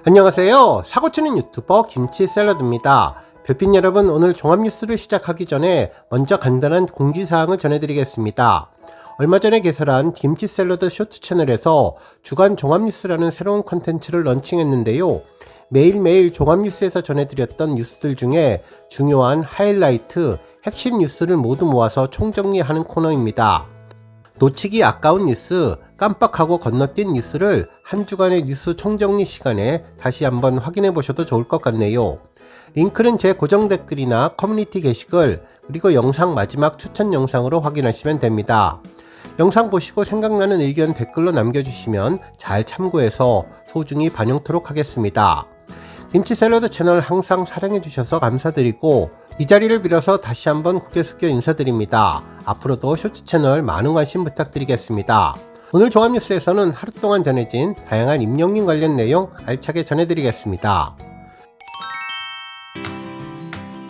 안녕하세요. 사고치는 유튜버 김치샐러드입니다. 별빛 여러분, 오늘 종합뉴스를 시작하기 전에 먼저 간단한 공지사항을 전해드리겠습니다. 얼마 전에 개설한 김치샐러드 쇼트 채널에서 주간 종합뉴스라는 새로운 컨텐츠를 런칭했는데요. 매일매일 종합뉴스에서 전해드렸던 뉴스들 중에 중요한 하이라이트, 핵심 뉴스를 모두 모아서 총정리하는 코너입니다. 놓치기 아까운 뉴스, 깜빡하고 건너뛴 뉴스를 한 주간의 뉴스 총정리 시간에 다시 한번 확인해 보셔도 좋을 것 같네요. 링크는 제 고정 댓글이나 커뮤니티 게시글, 그리고 영상 마지막 추천 영상으로 확인하시면 됩니다. 영상 보시고 생각나는 의견 댓글로 남겨주시면 잘 참고해서 소중히 반영토록 하겠습니다. 김치샐러드 채널 항상 사랑해주셔서 감사드리고, 이 자리를 빌어서 다시 한번 고개 숙여 인사드립니다. 앞으로도 쇼츠 채널 많은 관심 부탁드리겠습니다. 오늘 종합뉴스에서는 하루 동안 전해진 다양한 임영님 관련 내용 알차게 전해드리겠습니다.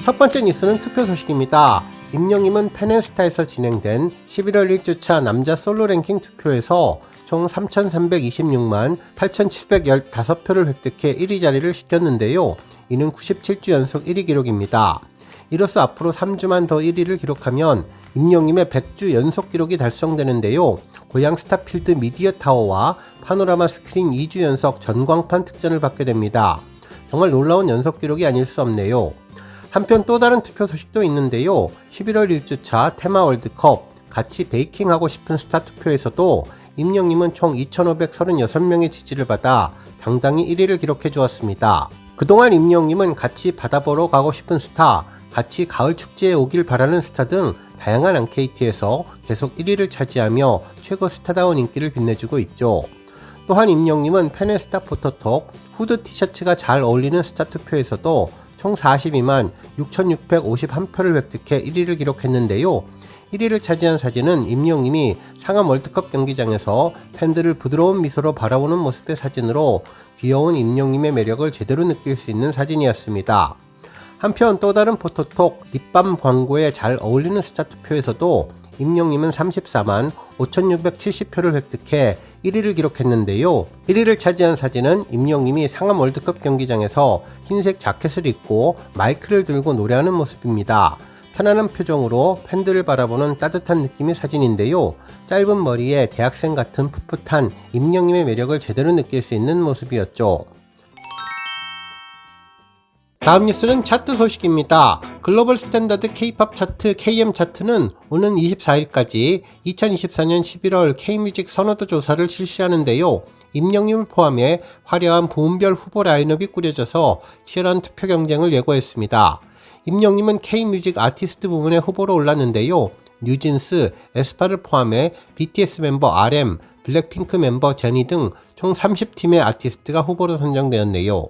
첫 번째 뉴스는 투표 소식입니다. 임영님은 팬앤스타에서 진행된 11월 1주차 남자 솔로 랭킹 투표에서 총 3,326만 8,715표를 획득해 1위 자리를 지켰는데요. 이는 97주 연속 1위 기록입니다. 이로써 앞으로 3주만 더 1위를 기록하면 임영님의 100주 연속 기록이 달성되는데요. 고양 스타필드 미디어 타워와 파노라마 스크린 2주 연속 전광판 특전을 받게 됩니다. 정말 놀라운 연속 기록이 아닐 수 없네요. 한편 또 다른 투표 소식도 있는데요. 11월 1주차 테마 월드컵 같이 베이킹하고 싶은 스타 투표에서도 임영님은 총 2,536명의 지지를 받아 당당히 1위를 기록해 주었습니다. 그동안 임영님은 같이 바다 보러 가고 싶은 스타, 같이 가을 축제에 오길 바라는 스타 등 다양한 앙케이트에서 계속 1위를 차지하며 최고 스타다운 인기를 빛내주고 있죠. 또한 임영님은 팬앤스타 포토톡 후드 티셔츠가 잘 어울리는 스타 투표에서도 총 42만 6,651표를 획득해 1위를 기록했는데요. 1위를 차지한 사진은 임영님이 상암 월드컵 경기장에서 팬들을 부드러운 미소로 바라보는 모습의 사진으로 귀여운 임영님의 매력을 제대로 느낄 수 있는 사진이었습니다. 한편 또 다른 포토톡 립밤 광고에 잘 어울리는 스타 투표에서도 임영님은 34만 5,670표를 획득해 1위를 기록했는데요. 1위를 차지한 사진은 임영님이 상암 월드컵 경기장에서 흰색 자켓을 입고 마이크를 들고 노래하는 모습입니다. 편안한 표정으로 팬들을 바라보는 따뜻한 느낌의 사진인데요. 짧은 머리에 대학생 같은 풋풋한 임영님의 매력을 제대로 느낄 수 있는 모습이었죠. 다음 뉴스는 차트 소식입니다. 글로벌 스탠더드 K-POP 차트 KM 차트는 오는 24일까지 2024년 11월 K-뮤직 선호도 조사를 실시하는데요. 임영님을 포함해 화려한 부문별 후보 라인업이 꾸려져서 치열한 투표 경쟁을 예고했습니다. 임영님은 K-뮤직 아티스트 부문에 후보로 올랐는데요. 뉴진스, 에스파를 포함해 BTS 멤버 RM, 블랙핑크 멤버 제니 등 총 30팀의 아티스트가 후보로 선정되었네요.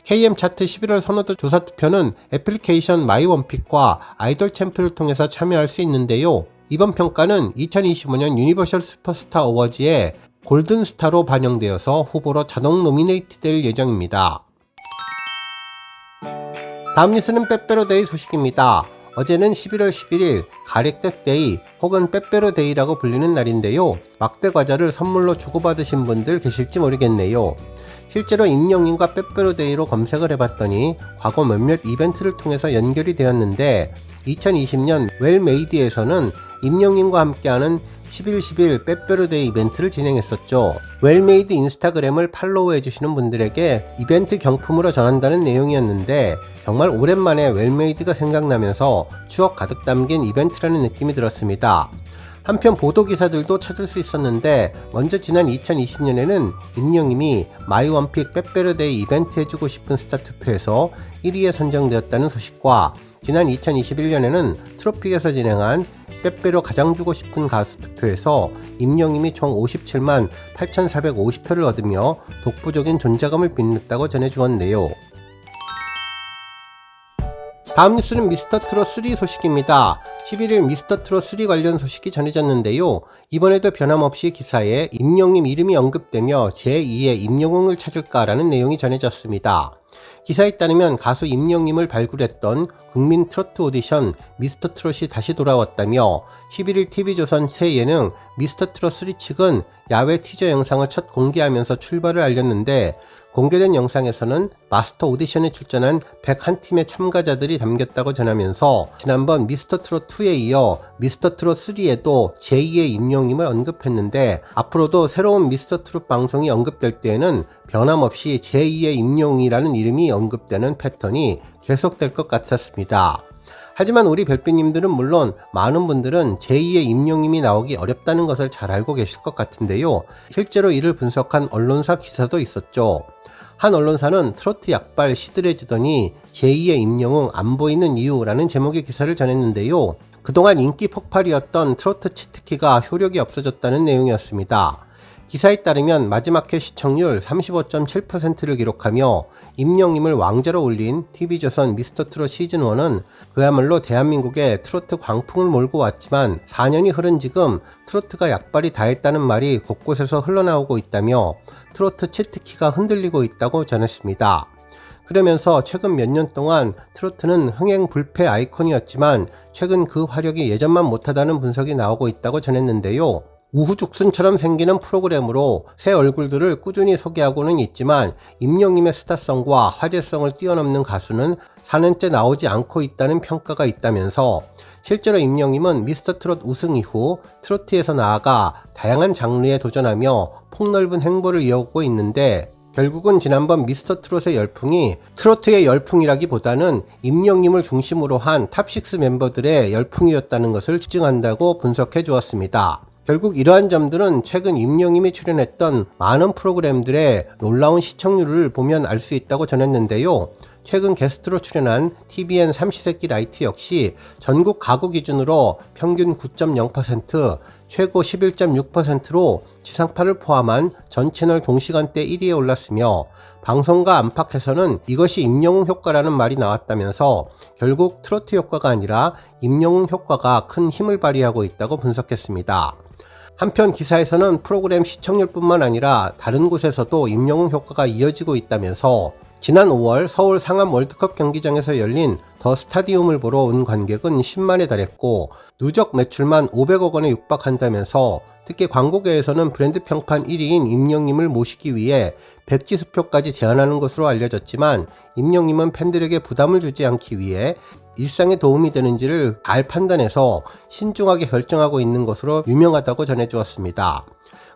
KM 차트 11월 선호도 조사 투표는 애플리케이션 마이원픽과 아이돌 챔프를 통해서 참여할 수 있는데요. 이번 평가는 2025년 유니버셜 슈퍼스타 어워즈의 골든스타로 반영되어서 후보로 자동 노미네이트 될 예정입니다. 다음 뉴스는 빼빼로데이 소식입니다. 어제는 11월 11일 가릭떼데이 혹은 빼빼로데이라고 불리는 날인데요. 막대 과자를 선물로 주고받으신 분들 계실지 모르겠네요. 실제로 임영님과 빼빼로데이로 검색을 해봤더니 과거 몇몇 이벤트를 통해서 연결이 되었는데 2020년 웰메이드에서는 임영님과 함께하는 11.11 빼빼로데이 이벤트를 진행했었죠. 웰메이드 인스타그램을 팔로우해주시는 분들에게 이벤트 경품으로 전한다는 내용이었는데 정말 오랜만에 웰메이드가 생각나면서 추억 가득 담긴 이벤트라는 느낌이 들었습니다. 한편 보도기사들도 찾을 수 있었는데 먼저 지난 2020년에는 임영님이 마이원픽 빼빼로데이 이벤트 해주고 싶은 스타 투표에서 1위에 선정되었다는 소식과 지난 2021년에는 트로픽에서 진행한 빼빼로 가장 주고 싶은 가수 투표에서 임영님이 총 57만 8,450표를 얻으며 독보적인 존재감을 빛냈다고 전해주었네요. 다음 뉴스는 미스터트롯 3 소식입니다. 11일 미스터트롯 3 관련 소식이 전해졌는데요. 이번에도 변함없이 기사에 임영님 이름이 언급되며 제2의 임영웅을 찾을까라는 내용이 전해졌습니다. 기사에 따르면 가수 임영님을 발굴했던 국민 트로트 오디션 미스터 트롯이 다시 돌아왔다며 11일 TV조선 새 예능 미스터 트롯 3 측은 야외 티저 영상을 첫 공개하면서 출발을 알렸는데, 공개된 영상에서는 마스터 오디션에 출전한 101팀의 참가자들이 담겼다고 전하면서 지난번 미스터 트롯 2에 이어 미스터 트롯 3에도 제2의 임영임을 언급했는데, 앞으로도 새로운 미스터 트롯 방송이 언급될 때에는 변함없이 제2의 임영웅이라는 이름이 언급되는 패턴이 계속될 것 같았습니다. 하지만 우리 별빛님들은 물론 많은 분들은 제2의 임영임이 나오기 어렵다는 것을 잘 알고 계실 것 같은데요. 실제로 이를 분석한 언론사 기사도 있었죠. 한 언론사는 트로트 약발 시들해지더니 제2의 임영웅 안 보이는 이유라는 제목의 기사를 전했는데요. 그동안 인기 폭발이었던 트로트 치트키가 효력이 없어졌다는 내용이었습니다. 기사에 따르면 마지막 회 시청률 35.7%를 기록하며 임영임을 왕자로 올린 TV조선 미스터 트롯 시즌1은 그야말로 대한민국에 트로트 광풍을 몰고 왔지만 4년이 흐른 지금 트로트가 약발이 다 했다는 말이 곳곳에서 흘러나오고 있다며 트로트 치트키가 흔들리고 있다고 전했습니다. 그러면서 최근 몇 년 동안 트로트는 흥행 불패 아이콘이었지만 최근 그 화력이 예전만 못하다는 분석이 나오고 있다고 전했는데요. 우후죽순처럼 생기는 프로그램으로 새 얼굴들을 꾸준히 소개하고는 있지만 임영임의 스타성과 화제성을 뛰어넘는 가수는 4년째 나오지 않고 있다는 평가가 있다면서, 실제로 임영임은 미스터 트롯 우승 이후 트로트에서 나아가 다양한 장르에 도전하며 폭넓은 행보를 이어오고 있는데, 결국은 지난번 미스터 트롯의 열풍이 트로트의 열풍이라기보다는 임영임을 중심으로 한 탑6 멤버들의 열풍이었다는 것을 증언한다고 분석해 주었습니다. 결국 이러한 점들은 최근 임영임이 출연했던 많은 프로그램들의 놀라운 시청률을 보면 알 수 있다고 전했는데요. 최근 게스트로 출연한 TVN 삼시세끼 라이트 역시 전국 가구 기준으로 평균 9.0%, 최고 11.6%로 지상파를 포함한 전 채널 동시간대 1위에 올랐으며, 방송가 안팎에서는 이것이 임영웅 효과라는 말이 나왔다면서 결국 트로트 효과가 아니라 임영웅 효과가 큰 힘을 발휘하고 있다고 분석했습니다. 한편 기사에서는 프로그램 시청률뿐만 아니라 다른 곳에서도 임영웅 효과가 이어지고 있다면서, 지난 5월 서울 상암 월드컵 경기장에서 열린 더 스타디움을 보러 온 관객은 10만에 달했고 누적 매출만 500억 원에 육박한다면서, 특히 광고계에서는 브랜드 평판 1위인 임영임을 모시기 위해 백지수표까지 제안하는 것으로 알려졌지만, 임영임은 팬들에게 부담을 주지 않기 위해 일상에 도움이 되는지를 잘 판단해서 신중하게 결정하고 있는 것으로 유명하다고 전해주었습니다.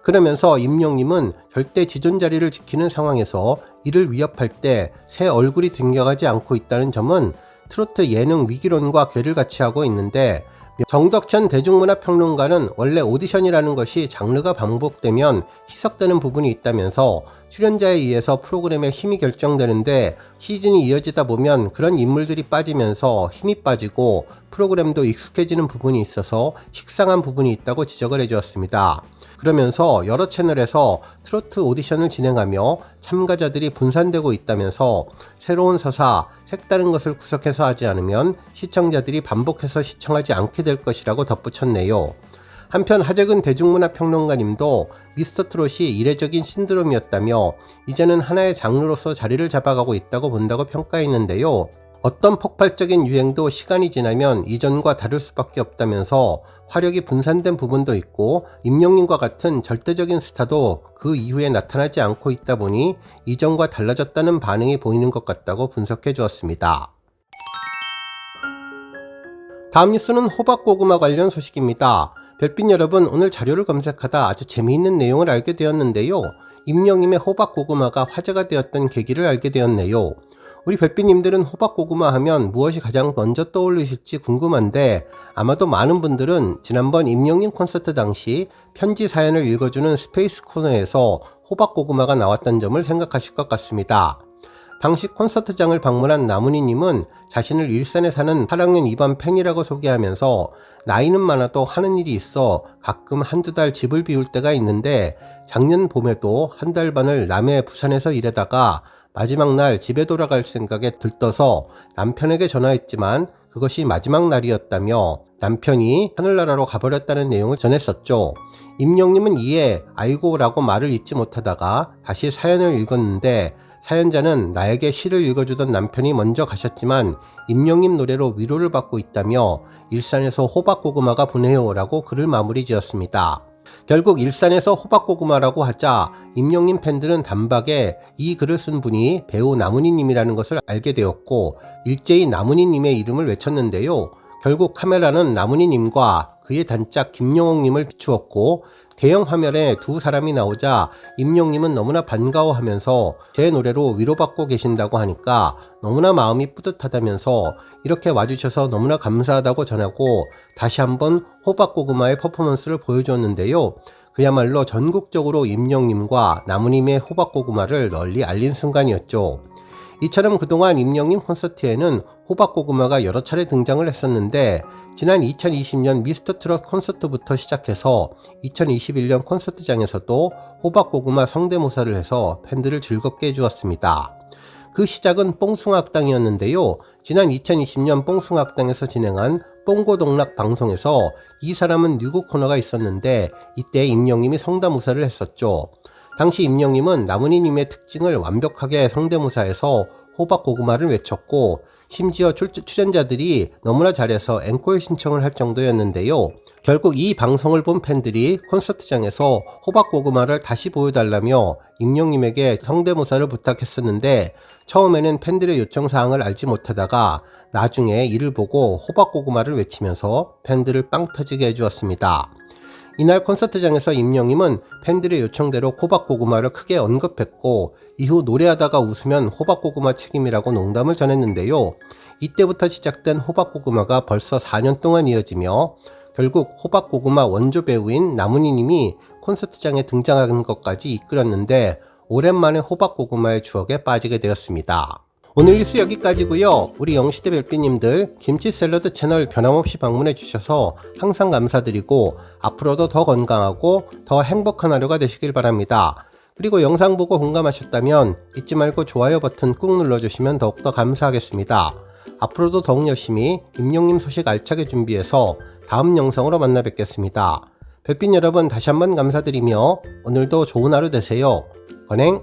그러면서 임영임은 절대 지존 자리를 지키는 상황에서 이를 위협할 때 새 얼굴이 등장하지 않고 있다는 점은 트로트 예능 위기론과 궤를 같이 하고 있는데, 정덕현 대중문화평론가는 원래 오디션이라는 것이 장르가 반복되면 희석되는 부분이 있다면서 출연자에 의해서 프로그램의 힘이 결정되는데, 시즌이 이어지다 보면 그런 인물들이 빠지면서 힘이 빠지고 프로그램도 익숙해지는 부분이 있어서 식상한 부분이 있다고 지적을 해주었습니다. 그러면서 여러 채널에서 트로트 오디션을 진행하며 참가자들이 분산되고 있다면서 새로운 서사, 색다른 것을 구석해서 하지 않으면 시청자들이 반복해서 시청하지 않게 될 것이라고 덧붙였네요. 한편 하재근 대중문화평론가님도 미스터 트롯이 이례적인 신드롬이었다며 이제는 하나의 장르로서 자리를 잡아가고 있다고 본다고 평가했는데요. 어떤 폭발적인 유행도 시간이 지나면 이전과 다를 수밖에 없다면서 화력이 분산된 부분도 있고 임영임과 같은 절대적인 스타도 그 이후에 나타나지 않고 있다 보니 이전과 달라졌다는 반응이 보이는 것 같다고 분석해 주었습니다. 다음 뉴스는 호박고구마 관련 소식입니다. 별빛 여러분, 오늘 자료를 검색하다 아주 재미있는 내용을 알게 되었는데요. 임영임의 호박고구마가 화제가 되었던 계기를 알게 되었네요. 우리 별빛님들은 호박고구마 하면 무엇이 가장 먼저 떠올리실지 궁금한데, 아마도 많은 분들은 지난번 임영임 콘서트 당시 편지 사연을 읽어주는 스페이스 코너에서 호박고구마가 나왔던 점을 생각하실 것 같습니다. 당시 콘서트장을 방문한 나문희님은 자신을 일산에 사는 8학년 2반 팬이라고 소개하면서 나이는 많아도 하는 일이 있어 가끔 한두 달 집을 비울 때가 있는데, 작년 봄에도 한 달 반을 남해 부산에서 일하다가 마지막 날 집에 돌아갈 생각에 들떠서 남편에게 전화했지만 그것이 마지막 날이었다며 남편이 하늘나라로 가버렸다는 내용을 전했었죠. 임영님은 이에 아이고 라고 말을 잇지 못하다가 다시 사연을 읽었는데, 사연자는 나에게 시를 읽어주던 남편이 먼저 가셨지만 임영님 노래로 위로를 받고 있다며 일산에서 호박고구마가 보내요 라고 글을 마무리 지었습니다. 결국 일산에서 호박고구마라고 하자 임영님 팬들은 단박에 이 글을 쓴 분이 배우 나문희님이라는 것을 알게 되었고 일제히 나문희님의 이름을 외쳤는데요. 결국 카메라는 나문희님과 그의 단짝 김영옥님을 비추었고 대형 화면에 두 사람이 나오자 임영님은 너무나 반가워하면서 제 노래로 위로받고 계신다고 하니까 너무나 마음이 뿌듯하다면서 이렇게 와주셔서 너무나 감사하다고 전하고 다시 한번 호박고구마의 퍼포먼스를 보여주었는데요. 그야말로 전국적으로 임영님과 나무님의 호박고구마를 널리 알린 순간이었죠. 이처럼 그동안 임영님 콘서트에는 호박고구마가 여러 차례 등장을 했었는데 지난 2020년 미스터트롯 콘서트부터 시작해서 2021년 콘서트장에서도 호박고구마 성대모사를 해서 팬들을 즐겁게 해주었습니다. 그 시작은 뽕숭악당이었는데요. 지난 2020년 뽕숭악당에서 진행한 뽕고동락 방송에서 이 사람은 누구 코너가 있었는데 이때 임영님이 성대모사를 했었죠. 당시 임영님은 나문희님의 특징을 완벽하게 성대모사해서 호박고구마를 외쳤고 심지어 출연자들이 너무나 잘해서 앵콜 신청을 할 정도였는데요. 결국 이 방송을 본 팬들이 콘서트장에서 호박고구마를 다시 보여달라며 임영님에게 성대모사를 부탁했었는데 처음에는 팬들의 요청사항을 알지 못하다가 나중에 이를 보고 호박고구마를 외치면서 팬들을 빵 터지게 해주었습니다. 이날 콘서트장에서 임영님은 팬들의 요청대로 호박고구마를 크게 언급했고 이후 노래하다가 웃으면 호박고구마 책임이라고 농담을 전했는데요. 이때부터 시작된 호박고구마가 벌써 4년 동안 이어지며 결국 호박고구마 원조 배우인 나문희님이 콘서트장에 등장하는 것까지 이끌었는데 오랜만에 호박고구마의 추억에 빠지게 되었습니다. 오늘 뉴스 여기까지고요. 우리 영시대 별빛님들 김치 샐러드 채널 변함없이 방문해 주셔서 항상 감사드리고 앞으로도 더 건강하고 더 행복한 하루가 되시길 바랍니다. 그리고 영상 보고 공감하셨다면 잊지 말고 좋아요 버튼 꾹 눌러주시면 더욱더 감사하겠습니다. 앞으로도 더욱 열심히 임영님 소식 알차게 준비해서 다음 영상으로 만나 뵙겠습니다. 별빛 여러분 다시 한번 감사드리며 오늘도 좋은 하루 되세요. 건행!